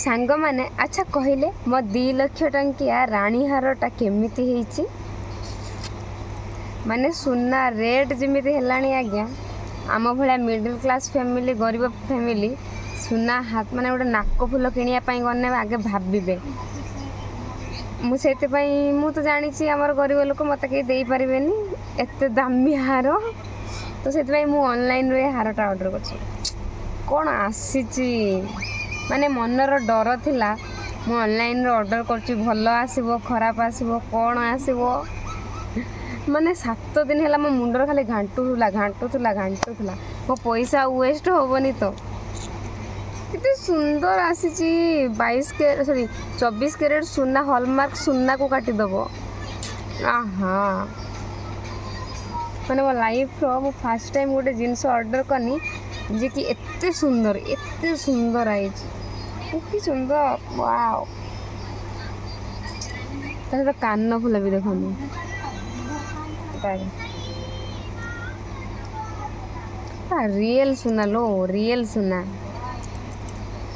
सांग माने अच्छा कहले मो 2 लाख टंकिया रानी हारटा केमिति ହେଇଛି माने सुना रेट जमिति हेलाणी आज्ञा आम भाया मिडिल क्लास फैमिली गरीब फैमिली सुना हाथ माने गोटे नाक फुल किनिया पई गने आगे भाबिबे मुझे मु तो जानी आमर गरीब लोक मत कहीं दे पारेनि एत दामी हार तो से मु ऑनलाइन रे हारटा ऑर्डर कर कौन आसी माने मनर डर थिला मु ऑनलाइन रे ऑर्डर करछि भल आसीबो खराब आसीबो कौन आसीबो माने 7 दिन है मो मुंडर खाली घांटुला मो पैसा वेस्ट होबनी तो कितने सुंदर आसी 24 कैरेट सुना हॉलमार्क सुना को काटिदेव आहा मैंने मो लाइफ रो मु फर्स्ट टाइम गोटे जिनस ऑर्डर कनी जे कि एते सुंदर आई कि सुंदर वाओ तो कान फुल भी देखनी रियल सुना लो रियल सुना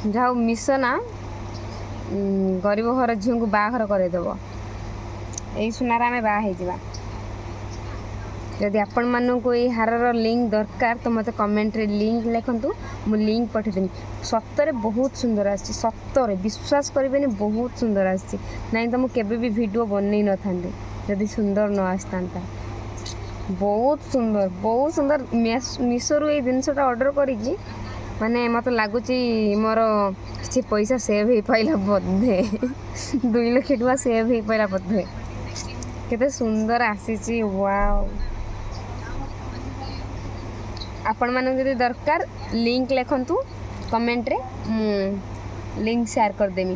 जाओ मिसना गरीब घर झील को बाहर करदेव यही सुनार आम बाजा जदि आपण मानू को हारर लिंक दरकार तो मत कमेंट रे लिंक लिखतु मु लिंक पठेदेमी सतरे बहुत सुंदर आसी सतरे विश्वास करें बहुत सुंदर आसी ना तो मुझे भी वीडियो बनई न था जदि सुंदर न आसता बहुत सुंदर मीशो रु ये जिनसटा ऑर्डर करी माने मत लगुच मोर किसी पैसा सेव हो पाइला बोधे 2 लाख टका सेव हो पाइला बोधे केते सुंदर आसी वाओ आपण मानक जदि दरकार लिंक लिखंतु कमेंट रे लिंक शेयर कर देमी।